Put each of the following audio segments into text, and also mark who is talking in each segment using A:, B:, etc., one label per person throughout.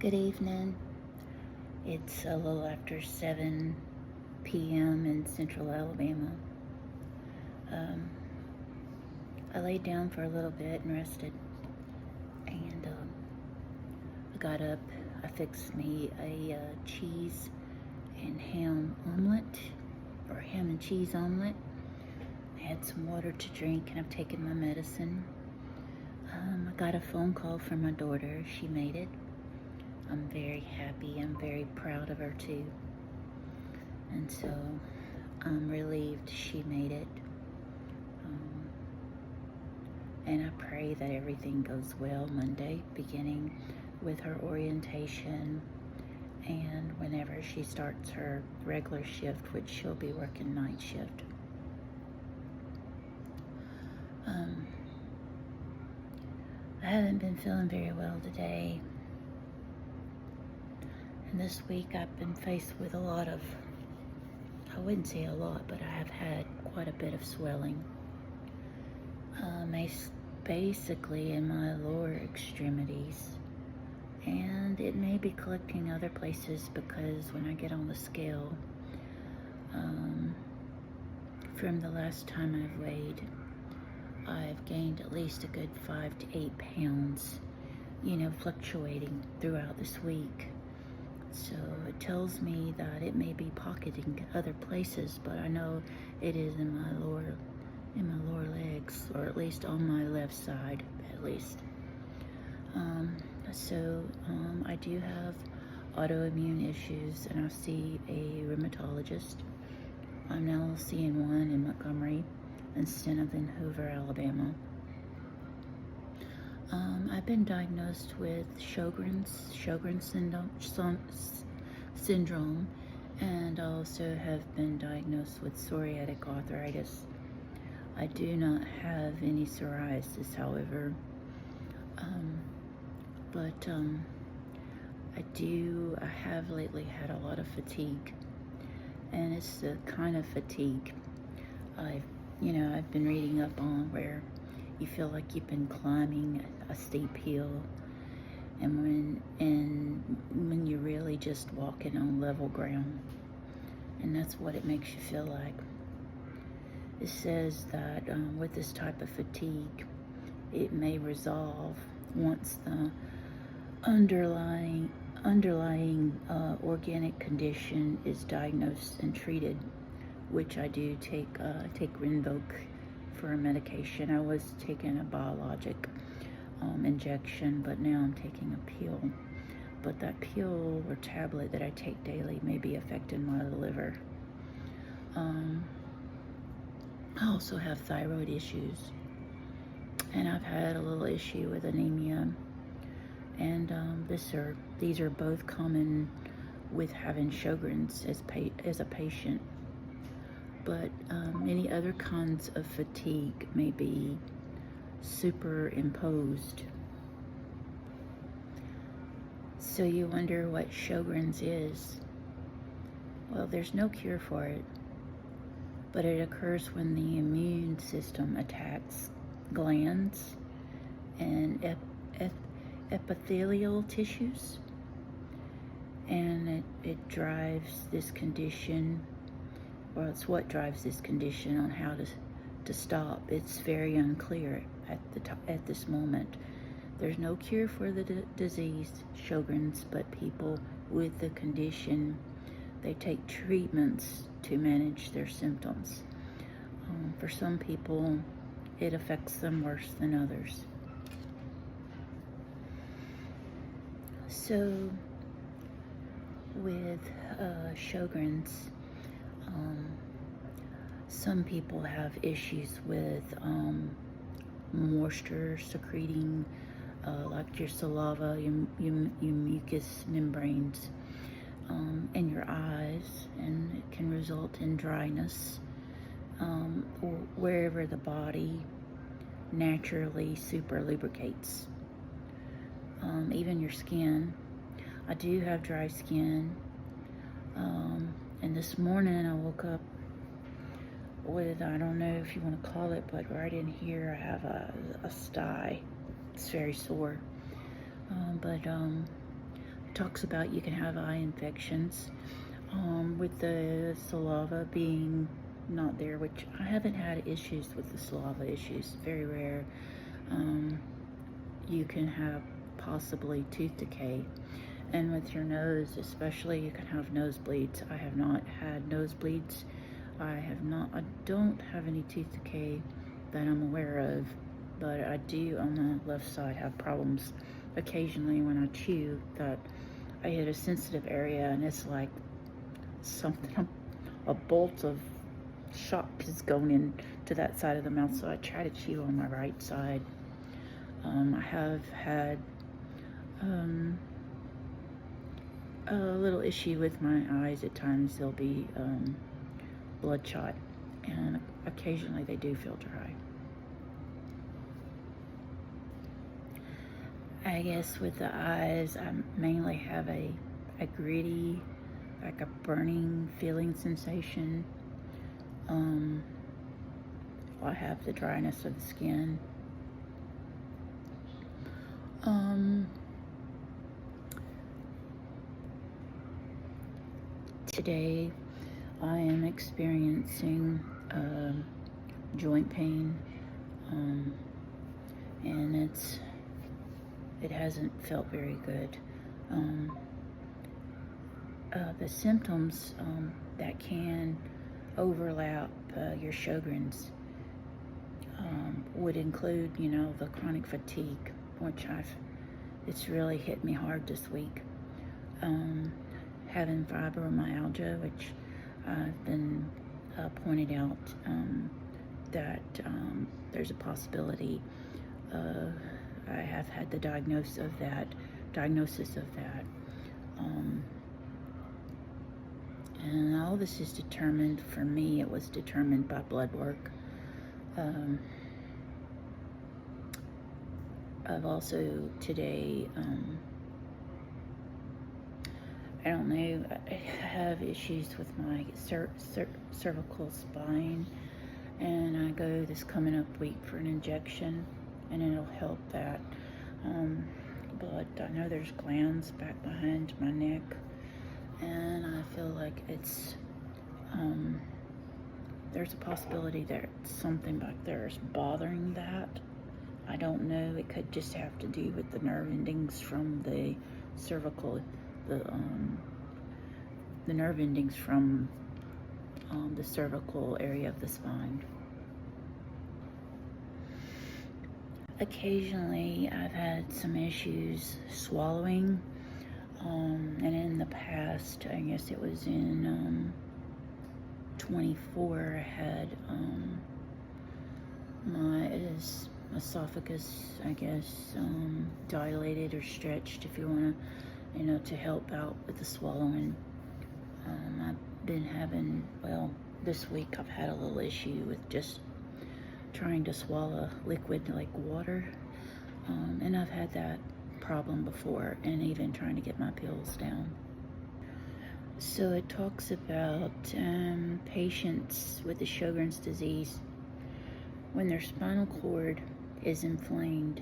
A: Good evening. It's a little after 7 p.m. in central Alabama. I laid down for a little bit and rested, and I got up. I fixed me a cheese and ham omelet, or ham and cheese omelet. I had some water to drink, and I've taken my medicine. I got a phone call from my daughter. She made it. I'm very happy. I'm very proud of her too. And so I'm relieved she made it. And I pray that everything goes well Monday, beginning with her orientation and whenever she starts her regular shift, which she'll be working night shift. I haven't been feeling very well today. And this week I've been faced with a lot of, I wouldn't say a lot, but I have had quite a bit of swelling. Basically in my lower extremities. And it may be collecting other places because when I get on the scale, from the last time I've weighed, I've gained at least a good 5 to 8 pounds, fluctuating throughout this week. So it tells me that it may be pocketing other places, but I know it is in my lower legs, or at least on my left side, at least. I do have autoimmune issues, and I see a rheumatologist. I'm now seeing one in Montgomery instead of in Hoover, Alabama. I've been diagnosed with Sjogrens syndrome, and also have been diagnosed with psoriatic arthritis. I do not have any psoriasis, however, but I have lately had a lot of fatigue, and it's the kind of fatigue I've been reading up on where you feel like you've been climbing a steep hill, and when you're really just walking on level ground, and that's what it makes you feel like. It says that with this type of fatigue, it may resolve once the underlying organic condition is diagnosed and treated, which I do take Rinvoq for a medication. I was taking a biologic injection, but now I'm taking a pill. But that pill or tablet that I take daily may be affecting my liver. I also have thyroid issues, and I've had a little issue with anemia, and these are both common with having Sjogrens as a patient. But many other kinds of fatigue may be superimposed. So you wonder what Sjogrens is. Well, there's no cure for it, but it occurs when the immune system attacks glands and epithelial tissues, and it drives this condition. Well, it's what drives this condition on how to stop. It's very unclear at this moment. There's no cure for the disease, Sjogrens, but people with the condition, they take treatments to manage their symptoms. For some people, it affects them worse than others. So, with Sjogrens, some people have issues with moisture secreting, like your saliva, your mucous membranes, in your eyes, and it can result in dryness, or wherever the body naturally super lubricates. Even your skin. I do have dry skin, and this morning I woke up with, I don't know if you want to call it, but right in here I have a sty. It's very sore. But talks about you can have eye infections with the saliva being not there, which I haven't had issues with the saliva issues, very rare. You can have possibly tooth decay, and with your nose especially, you can have nosebleeds. I have not had nosebleeds. I don't have any tooth decay that I'm aware of, but I do on the left side have problems occasionally when I chew, that I hit a sensitive area and it's like something, a bolt of shock is going into that side of the mouth, so I try to chew on my right side. I have had a little issue with my eyes at times. They'll be bloodshot, and occasionally they do feel dry. I guess with the eyes, I mainly have a gritty, like a burning feeling sensation. I have the dryness of the skin. Today I am experiencing joint pain, and it hasn't felt very good. The symptoms that can overlap your Sjogrens would include, the chronic fatigue, which it's really hit me hard this week. Having fibromyalgia, which I've been pointed out that there's a possibility. I have had the diagnosis of that. And all this is determined, for me, it was determined by blood work. I've also today, I don't know, I have issues with my cervical spine, and I go this coming up week for an injection, and it'll help that. But I know there's glands back behind my neck, and I feel like it's, there's a possibility that something back there is bothering that. I don't know, it could just have to do with the nerve endings from the cervical, the nerve endings from the cervical area of the spine. Occasionally I've had some issues swallowing, and in the past, I guess it was in 24, I had my esophagus, I guess, dilated or stretched, if you want to, to help out with the swallowing. I've been having, this week I've had a little issue with just trying to swallow liquid like water, and I've had that problem before, and even trying to get my pills down. So it talks about patients with the Sjogren's disease, when their spinal cord is inflamed,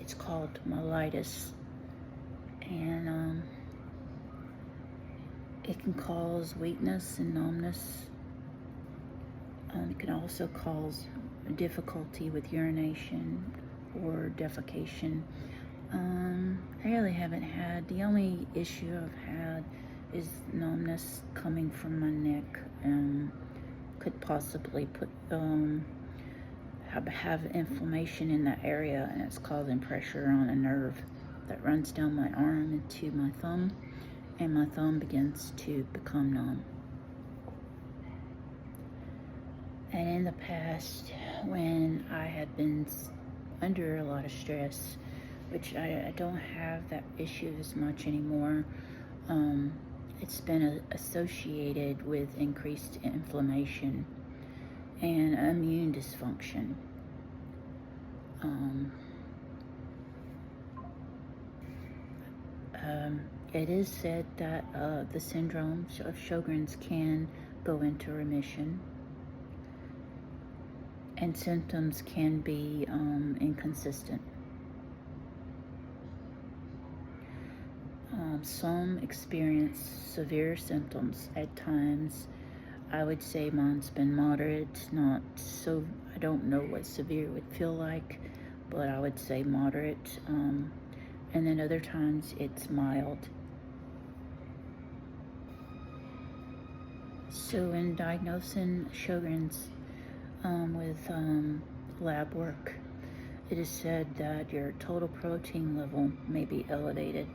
A: it's called myelitis, and it can cause weakness and numbness. It can also cause difficulty with urination or defecation. I really haven't had, the only issue I've had is numbness coming from my neck, could possibly have inflammation in that area, and it's causing pressure on a nerve that runs down my arm into my thumb, and my thumb begins to become numb. And in the past, when I had been under a lot of stress, which I don't have that issue as much anymore, it's been associated with increased inflammation and immune dysfunction. It is said that the syndrome of Sjogren's can go into remission, and symptoms can be inconsistent. Some experience severe symptoms at times. I would say mine's been moderate, not so, I don't know what severe would feel like, but I would say moderate. And then other times it's mild. So in diagnosing Sjogren's with lab work, it is said that your total protein level may be elevated.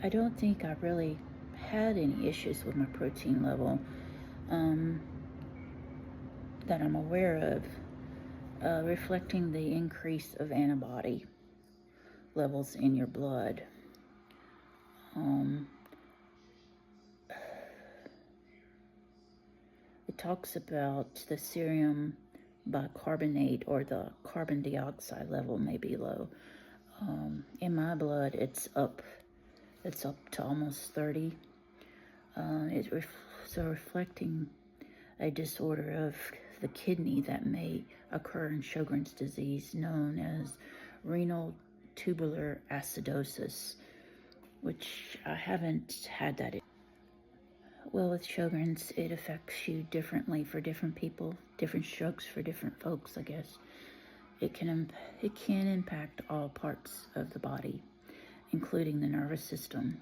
A: I don't think I really had any issues with my protein level that I'm aware of, reflecting the increase of antibody levels in your blood. It talks about the serum bicarbonate, or the carbon dioxide level may be low. In my blood, it's up to almost 30. So reflecting a disorder of the kidney that may occur in Sjogren's disease, known as renal tubular acidosis, which I haven't had that. Well, with Sjogren's, it affects you differently for different people, different strokes for different folks, I guess. It can impact all parts of the body, including the nervous system.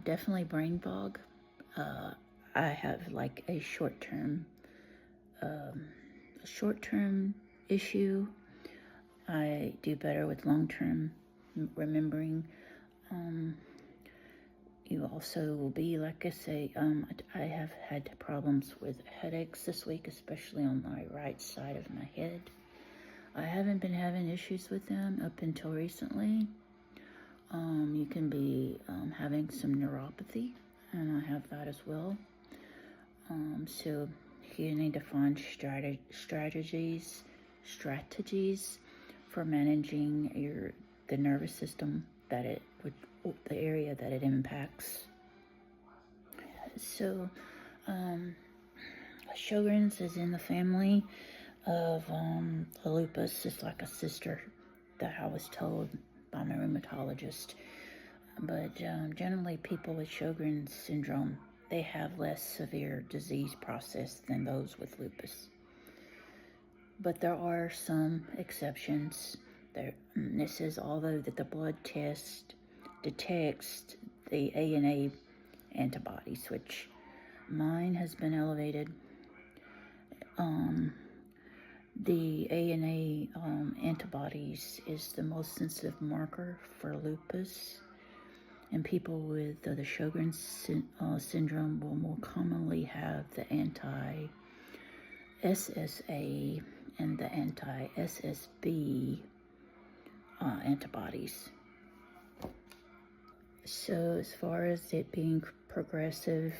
A: Definitely brain fog. I have like a short-term issue. I do better with long-term remembering. You also will be, like I say, I have had problems with headaches this week, especially on my right side of my head. I haven't been having issues with them up until recently. You can be having some neuropathy, and I have that as well. So you need to find strategies for managing the nervous system the area that it impacts. So Sjogren's is in the family of lupus. It's like a sister that I was told by my rheumatologist. But generally people with Sjogren's syndrome, they have less severe disease process than those with lupus. But there are some exceptions. This is although that the blood test detects the ANA antibodies, which mine has been elevated. The ANA antibodies is the most sensitive marker for lupus, and people with the Sjogren's syndrome will more commonly have the anti-SSA and the anti-SSB antibodies. So as far as it being progressive,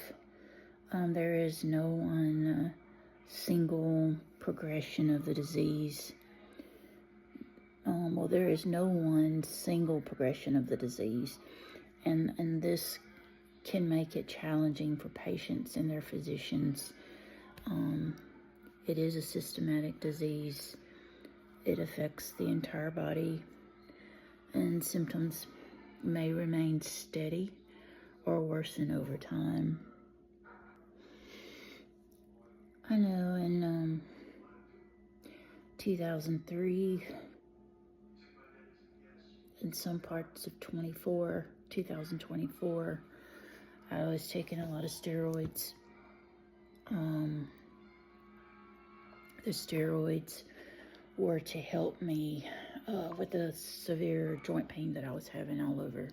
A: there is no one single progression of the disease. There is no one single progression of the disease, and this can make it challenging for patients and their physicians. It is a systematic disease. It affects the entire body, and symptoms may remain steady or worsen over time. I know in 2003, in some parts of 2024, I was taking a lot of steroids. The steroids were to help me with the severe joint pain that I was having all over.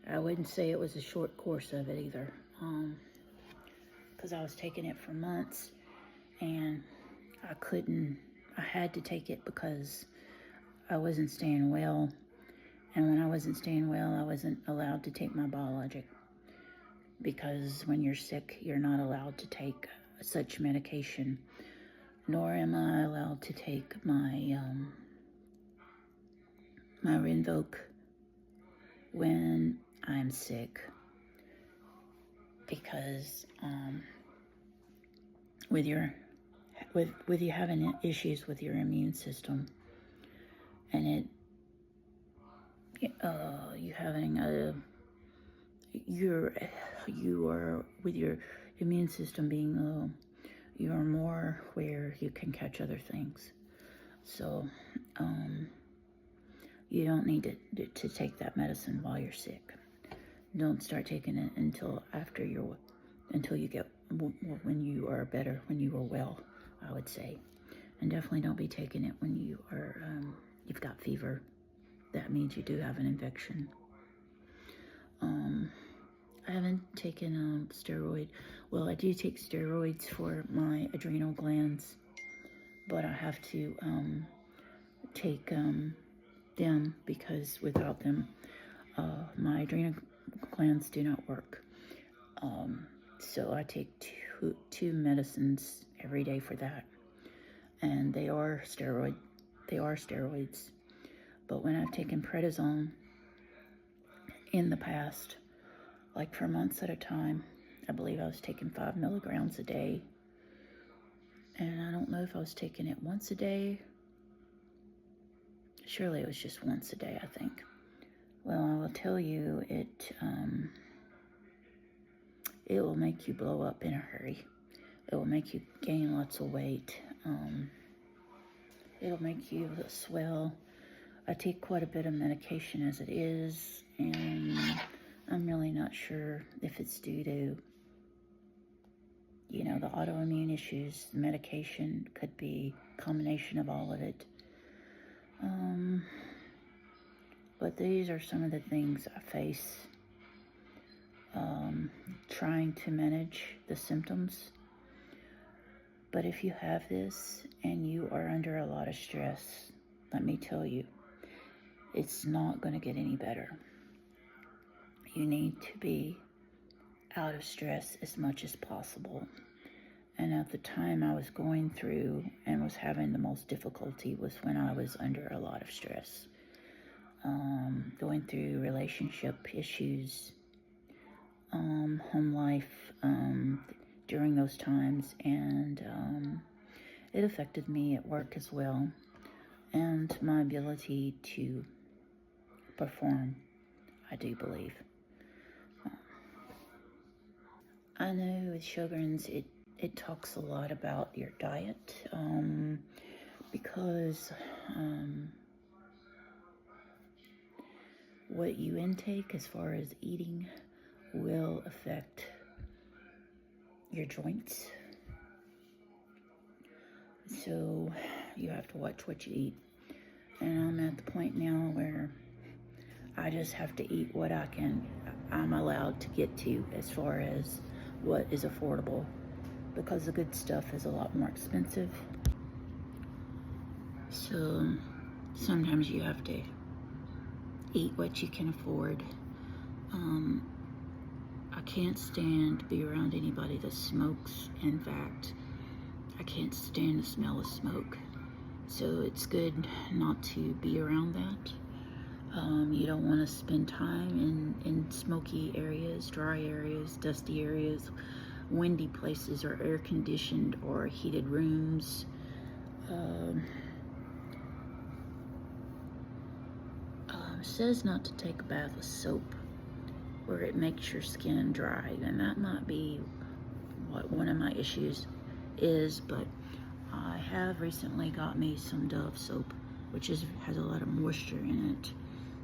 A: I wouldn't say it was a short course of it either, because I was taking it for months, and I had to take it because I wasn't staying well, and when I wasn't staying well, I wasn't allowed to take my biologic, because when you're sick, you're not allowed to take such medication, nor am I allowed to take my my Rinvoq when I'm sick, because with your with you having issues with your immune system, and you having you are with your immune system being low, you are more where you can catch other things. So you don't need to take that medicine while you're sick. Don't start taking it until you get when you are better, when you are well, I would say. And definitely don't be taking it when you are you've got fever. That means you do have an infection. I haven't taken steroid. Well, I do take steroids for my adrenal glands, but I have to take them because without them, my adrenal glands do not work. So I take two medicines every day for that, and they are steroids. But when I've taken prednisone in the past, like for months at a time, I believe I was taking 5 milligrams a day, and I don't know if I was taking it once a day. Surely it was just once a day, I think. Well, I will tell you, it will make you blow up in a hurry. It will make you gain lots of weight. It'll make you swell. I take quite a bit of medication as it is, and I'm really not sure if it's due to, the autoimmune issues. The medication could be a combination of all of it. But these are some of the things I face trying to manage the symptoms. But if you have this and you are under a lot of stress, let me tell you, it's not going to get any better. You need to be out of stress as much as possible. And at the time I was going through and was having the most difficulty was when I was under a lot of stress. Going through relationship issues, home life during those times, and it affected me at work as well, and my ability to perform, I do believe. I know with Sjogrens it talks a lot about your diet, because what you intake as far as eating will affect your joints. So you have to watch what you eat. And I'm at the point now where I just have to eat what I'm allowed to get to as far as what is affordable, because the good stuff is a lot more expensive. So sometimes you have to eat what you can afford. I can't stand to be around anybody that smokes. In fact, I can't stand the smell of smoke. So it's good not to be around that. You don't want to spend time in smoky areas, dry areas, dusty areas, windy places, or air-conditioned or heated rooms. It says not to take a bath with soap, where it makes your skin dry, and that might be what one of my issues is. But I have recently got me some Dove soap, which has a lot of moisture in it,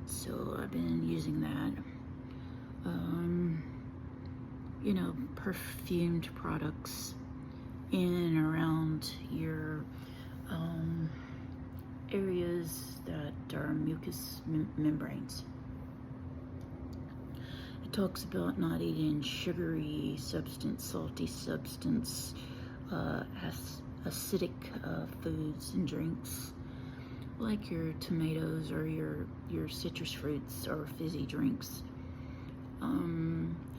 A: so I've been using that. Perfumed products in and around your areas that are mucous membranes. It talks about not eating sugary substance, salty substance, acidic foods and drinks, like your tomatoes or your citrus fruits or fizzy drinks.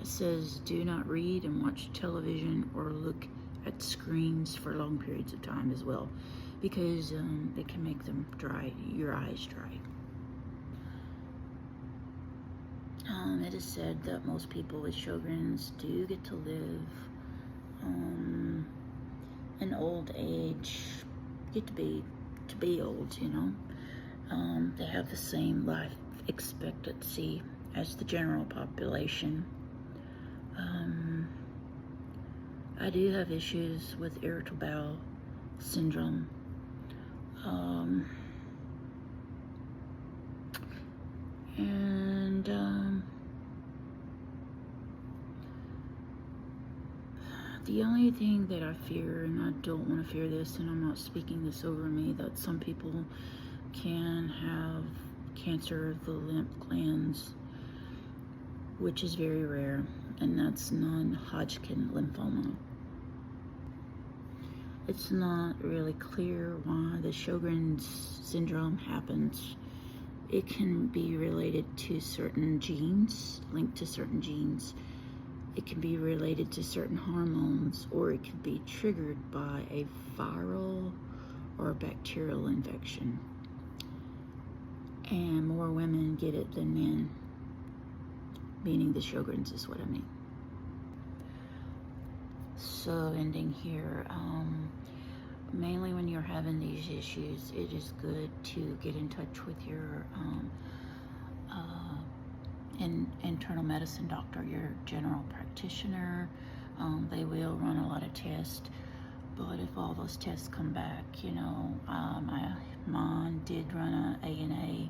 A: It says do not read and watch television or look at screens for long periods of time as well, because it can make your eyes dry. It is said that most people with Sjogrens do get to live an old age get to be old, you know. They have the same life expectancy as the general population. I do have issues with irritable bowel syndrome. The only thing that I fear, and I don't want to fear this, and I'm not speaking this over me, that some people can have cancer of the lymph glands, which is very rare, and that's non-Hodgkin lymphoma. It's not really clear why the Sjogrens syndrome happens. It can be related to certain genes, linked to certain genes. It can be related to certain hormones, or it could be triggered by a viral or a bacterial infection. And more women get it than men, meaning the Sjogrens is what I mean. So ending here, mainly when you're having these issues, it is good to get in touch with your internal medicine doctor, your general practitioner. They will run a lot of tests, but if all those tests come back, you know, mine did run a ANA,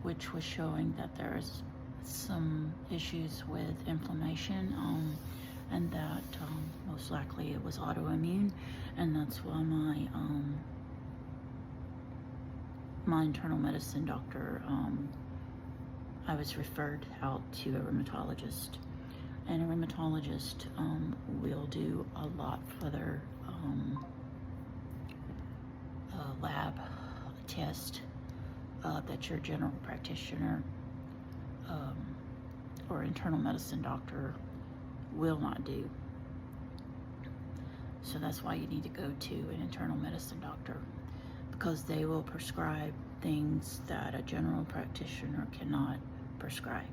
A: which was showing that there's some issues with inflammation, and that most likely it was autoimmune, and that's why my internal medicine doctor, I was referred out to a rheumatologist, and a rheumatologist will do a lot further lab test that your general practitioner or internal medicine doctor will not do. So that's why you need to go to an internal medicine doctor, because they will prescribe things that a general practitioner cannot prescribe.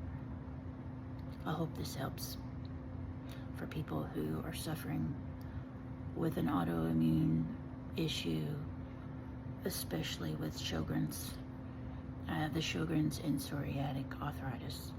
A: I hope this helps for people who are suffering with an autoimmune issue, especially with Sjogren's. I have the Sjogren's and psoriatic arthritis.